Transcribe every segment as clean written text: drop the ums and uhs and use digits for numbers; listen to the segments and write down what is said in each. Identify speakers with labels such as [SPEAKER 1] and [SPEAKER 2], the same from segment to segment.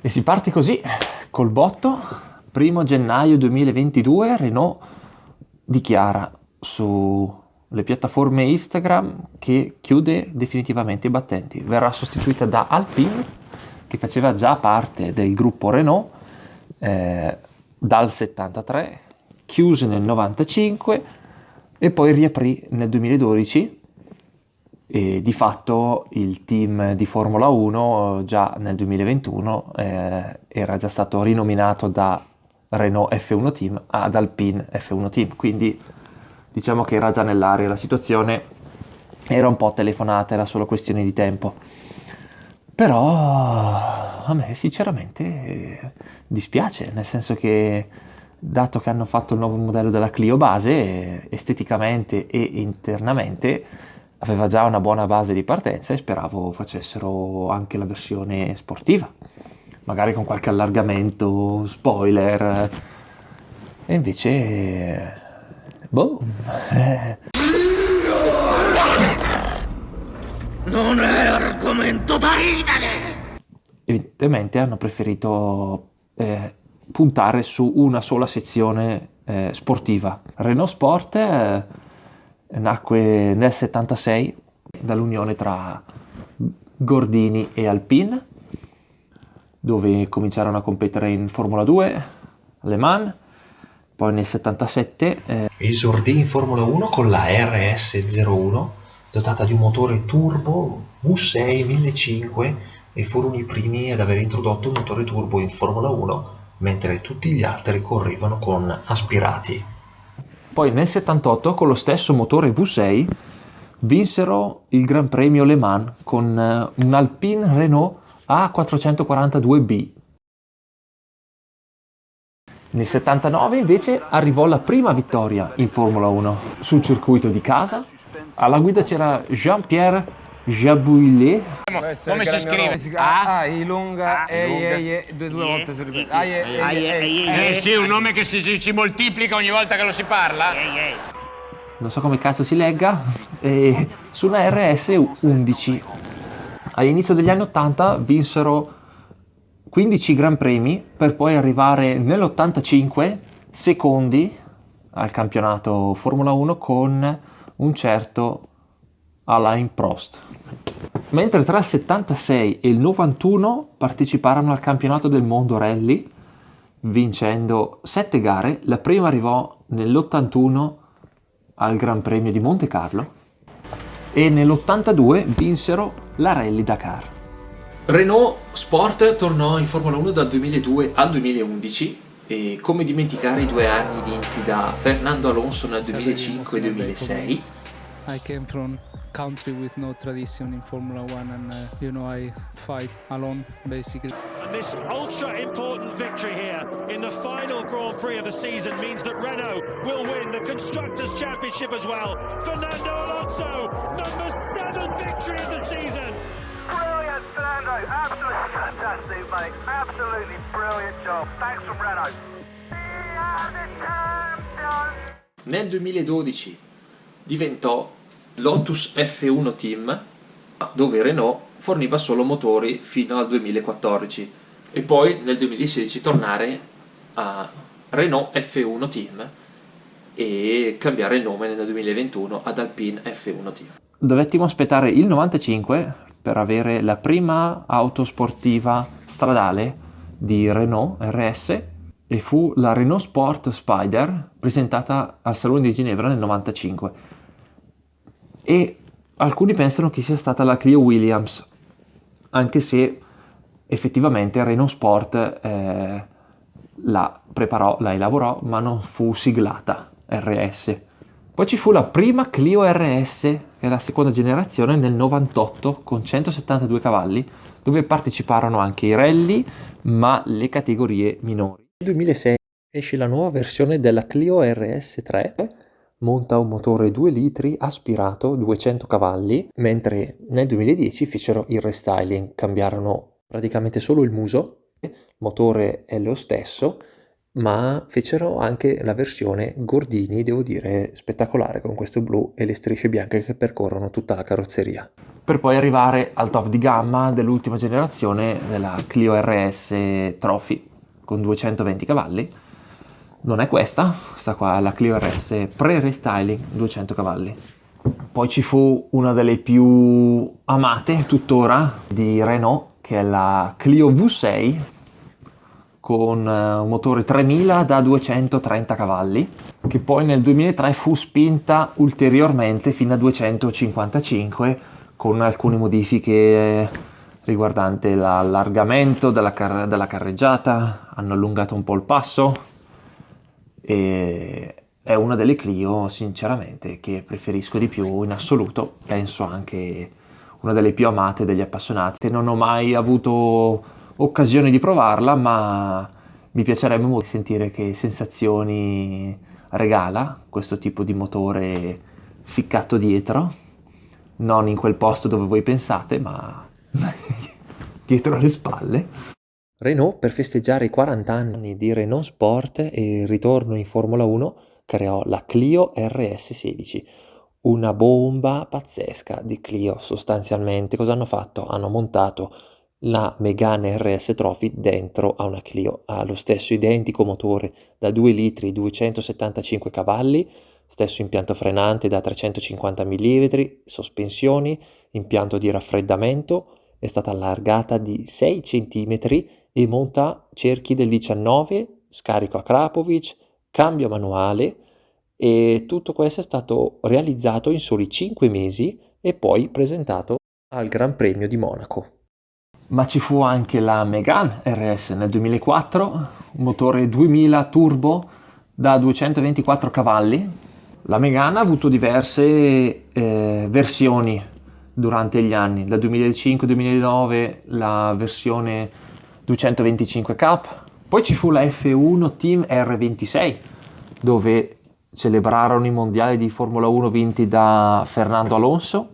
[SPEAKER 1] E si parte così, col botto, 1° gennaio 2022, Renault dichiara sulle piattaforme Instagram che chiude definitivamente i battenti. Verrà sostituita da Alpine, che faceva già parte del gruppo Renault dal 73, chiuse nel 95 e poi riaprì nel 2012. E di fatto il team di Formula 1 già nel 2021 era già stato rinominato da Renault F1 Team ad Alpine F1 Team, quindi diciamo che era già nell'aria la situazione, era un po' telefonata, era solo questione di tempo. Però a me sinceramente dispiace, nel senso che dato che hanno fatto il nuovo modello della Clio base, esteticamente e internamente aveva già una buona base di partenza e speravo facessero anche la versione sportiva, magari con qualche allargamento, spoiler, e invece, boh,
[SPEAKER 2] Non è argomento da ridere!
[SPEAKER 1] evidentemente hanno preferito puntare su una sola sezione sportiva. Renault Sport nacque nel 76 dall'unione tra Gordini e Alpine, dove cominciarono a competere in Formula 2, Le Mans, poi nel 77
[SPEAKER 3] Esordì in Formula 1 con la RS01, dotata di un motore turbo V6 1500 e furono i primi ad aver introdotto un motore turbo in Formula 1, mentre tutti gli altri correvano con aspirati.
[SPEAKER 1] Poi nel 78 con lo stesso motore V6 vinsero il Gran Premio Le Mans con un Alpine Renault A442B. Nel 79 invece arrivò la prima vittoria in Formula 1 sul circuito di casa. Alla guida c'era Jean-Pierre Jabouillet.
[SPEAKER 4] Come si scrive?
[SPEAKER 5] Ilunga, due volte si ripete.
[SPEAKER 4] Sì, un nome che si moltiplica ogni volta che lo si parla.
[SPEAKER 1] Non so come cazzo si legga, su una RS 11. All'inizio degli anni 80 vinsero 15 Gran Premi per poi arrivare nell'85 secondi al campionato Formula 1 con un certo Alain Prost. Mentre tra il 76 e il 91 parteciparono al campionato del mondo rally vincendo 7 gare. La prima arrivò nell'81 al Gran Premio di Monte Carlo e nell'82 vinsero la Rally Dakar.
[SPEAKER 3] Renault Sport tornò in Formula 1 dal 2002 al 2011 e come dimenticare i 2 anni vinti da Fernando Alonso nel 2005 e 2006.
[SPEAKER 6] I came from country with no tradition in Formula 1 and I fight alone basically.
[SPEAKER 7] And this ultra important victory here in the final Grand Prix of the season means that Renault will win the Constructors' Championship as well. Fernando Alonso, number 7 victory of the season.
[SPEAKER 8] Brilliant, Fernando. Absolutely fantastic, mate. Absolutely brilliant job. Thanks from Renault. We are the champions.
[SPEAKER 3] Nel 2012 diventò Lotus F1 Team, dove Renault forniva solo motori fino al 2014 e poi nel 2016 tornare a Renault F1 Team e cambiare il nome nel 2021 ad Alpine F1 Team.
[SPEAKER 1] Dovettimo aspettare il 95 per avere la prima auto sportiva stradale di Renault RS e fu la Renault Sport Spider presentata al Salone di Ginevra nel 95. E alcuni pensano che sia stata la Clio Williams, anche se effettivamente Renault Sport la preparò, la elaborò, ma non fu siglata RS. Poi ci fu la prima Clio RS, che è la seconda generazione, nel 98 con 172 cavalli, dove parteciparono anche i rally, ma le categorie minori. Nel 2006 esce la nuova versione della Clio RS3, monta un motore 2 litri aspirato 200 cavalli, mentre nel 2010 fecero il restyling, cambiarono praticamente solo il muso, il motore è lo stesso ma fecero anche la versione Gordini, devo dire spettacolare, con questo blu e le strisce bianche che percorrono tutta la carrozzeria. Per poi arrivare al top di gamma dell'ultima generazione della Clio RS Trophy con 220 cavalli. Non è questa qua è la Clio RS pre-restyling 200 cavalli. Poi ci fu una delle più amate tuttora di Renault, che è la Clio V6 con un motore 3000 da 230 cavalli, che poi nel 2003 fu spinta ulteriormente fino a 255 con alcune modifiche riguardante l'allargamento della carreggiata, hanno allungato un po' il passo e è una delle Clio sinceramente che preferisco di più in assoluto, penso anche una delle più amate degli appassionati. Non ho mai avuto occasione di provarla, ma mi piacerebbe molto sentire che sensazioni regala questo tipo di motore ficcato dietro, non in quel posto dove voi pensate, ma dietro le spalle. Renault, per festeggiare i 40 anni di Renault Sport e il ritorno in Formula 1, creò la Clio RS16, una bomba pazzesca di Clio. Sostanzialmente cosa hanno fatto? Hanno montato la Megane RS Trophy dentro a una Clio, ha lo stesso identico motore da 2 litri 275 cavalli, stesso impianto frenante da 350 mm, sospensioni, impianto di raffreddamento, è stata allargata di 6 cm e monta cerchi del 19, scarico a Krapovic, cambio manuale, e tutto questo è stato realizzato in soli 5 mesi e poi presentato al Gran Premio di Monaco. Ma ci fu anche la Megane RS nel 2004, un motore 2000 turbo da 224 cavalli. La Megane ha avuto diverse versioni durante gli anni, dal 2005-2009 la versione 225 Cup, poi ci fu la F1 Team R26 dove celebrarono i mondiali di Formula 1 vinti da Fernando Alonso.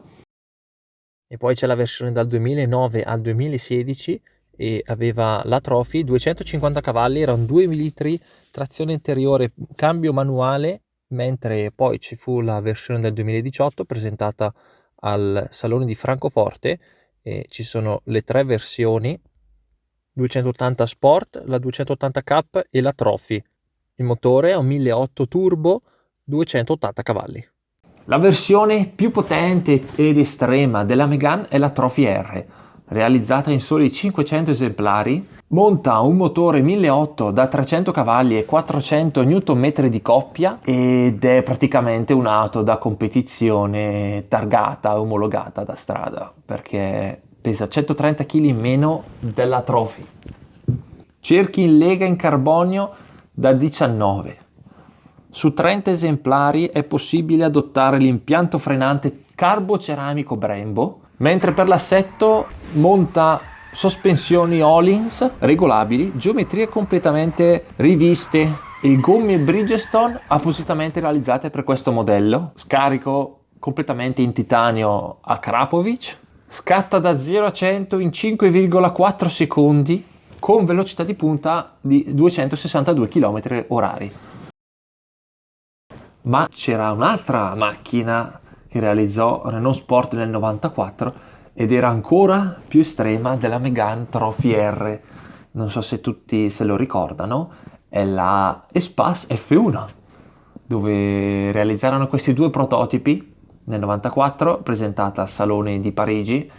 [SPEAKER 1] E poi c'è la versione dal 2009 al 2016 e aveva la Trophy, 250 cavalli, erano 2 litri, trazione interiore, cambio manuale, mentre poi ci fu la versione del 2018 presentata al Salone di Francoforte e ci sono le 3 versioni, 280 Sport, la 280 Cup e la Trophy. Il motore è un 1.800 turbo, 280 cavalli. La versione più potente ed estrema della Megane è la Trophy R, realizzata in soli 500 esemplari, monta un motore 1.800 da 300 cavalli e 400 Nm di coppia ed è praticamente un'auto da competizione targata, omologata da strada, perché pesa 130 kg in meno della Trophy. Cerchi in lega in carbonio da 19. Su 30 esemplari è possibile adottare l'impianto frenante carboceramico Brembo, mentre per l'assetto monta sospensioni Öhlins regolabili, geometrie completamente riviste e gomme Bridgestone appositamente realizzate per questo modello, scarico completamente in titanio a Krapovic, scatta da 0 a 100 in 5,4 secondi con velocità di punta di 262 km/h. Ma c'era un'altra macchina che realizzò Renault Sport nel 94 ed era ancora più estrema della Megane Trophy R, non so se tutti se lo ricordano, è la Espace F1, dove realizzarono questi 2 prototipi nel 94, presentata al Salone di Parigi,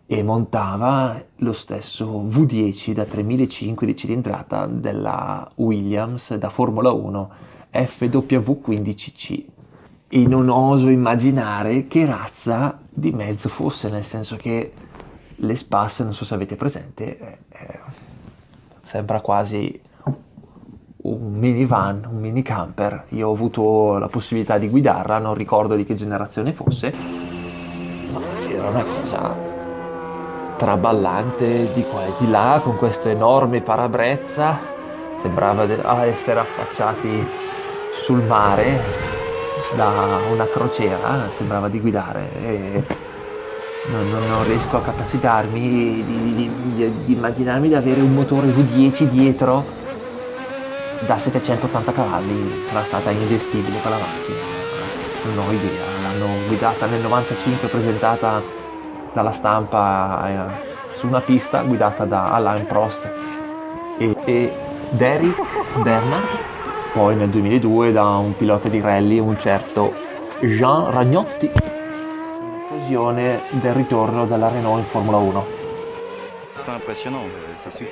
[SPEAKER 1] e montava lo stesso V10 da 3.500 di cilindrata della Williams da Formula 1 FW15C, e non oso immaginare che razza di mezzo fosse, nel senso che l'Espace, non so se avete presente, sembra quasi un minivan, un mini camper. Io ho avuto la possibilità di guidarla, non ricordo di che generazione fosse, ma era una cosa traballante di qua e di là, con questo enorme parabrezza, sembrava essere affacciati sul mare da una crociera, sembrava di guidare, e non riesco a capacitarmi di immaginarmi di avere un motore V10 dietro da 780 cavalli sarà stata ingestibile quella macchina, non ho idea. L'hanno guidata nel 95, presentata dalla stampa su una pista guidata da Alain Prost e Derek Bernard, poi nel 2002 da un pilota di rally, un certo Jean Ragnotti, in occasione del ritorno della Renault in Formula 1.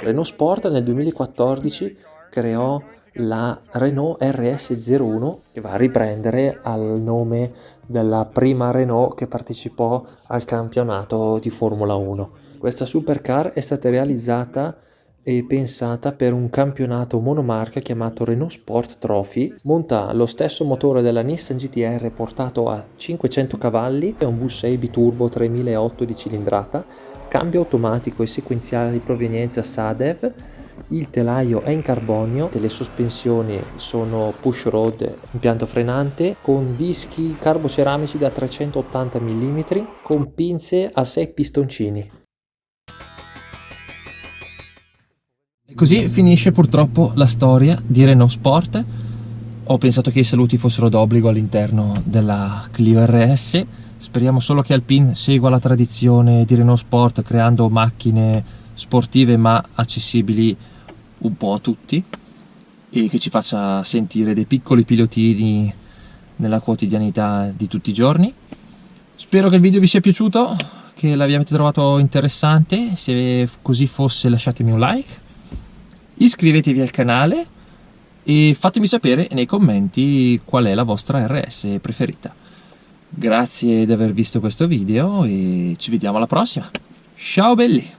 [SPEAKER 1] Renault Sport nel 2014 creò la Renault RS01, che va a riprendere al nome della prima Renault che partecipò al campionato di Formula 1. Questa supercar è stata realizzata e pensata per un campionato monomarca chiamato Renault Sport Trophy. Monta lo stesso motore della Nissan GT-R portato a 500 cavalli, è un V6 biturbo 3008 di cilindrata, cambio automatico e sequenziale di provenienza SADEV, il telaio è in carbonio, le sospensioni sono push rod, impianto frenante con dischi carboceramici da 380 mm con pinze a 6 pistoncini. E così finisce purtroppo la storia di Renault Sport. Ho pensato che i saluti fossero d'obbligo all'interno della Clio RS. Speriamo solo che Alpine segua la tradizione di Renault Sport creando macchine sportive ma accessibili un po' a tutti e che ci faccia sentire dei piccoli pilotini nella quotidianità di tutti i giorni. Spero che il video vi sia piaciuto, che l'abbiate trovato interessante. Se così fosse lasciatemi un like, iscrivetevi al canale e fatemi sapere nei commenti qual è la vostra RS preferita. Grazie di aver visto questo video e ci vediamo alla prossima. Ciao belli!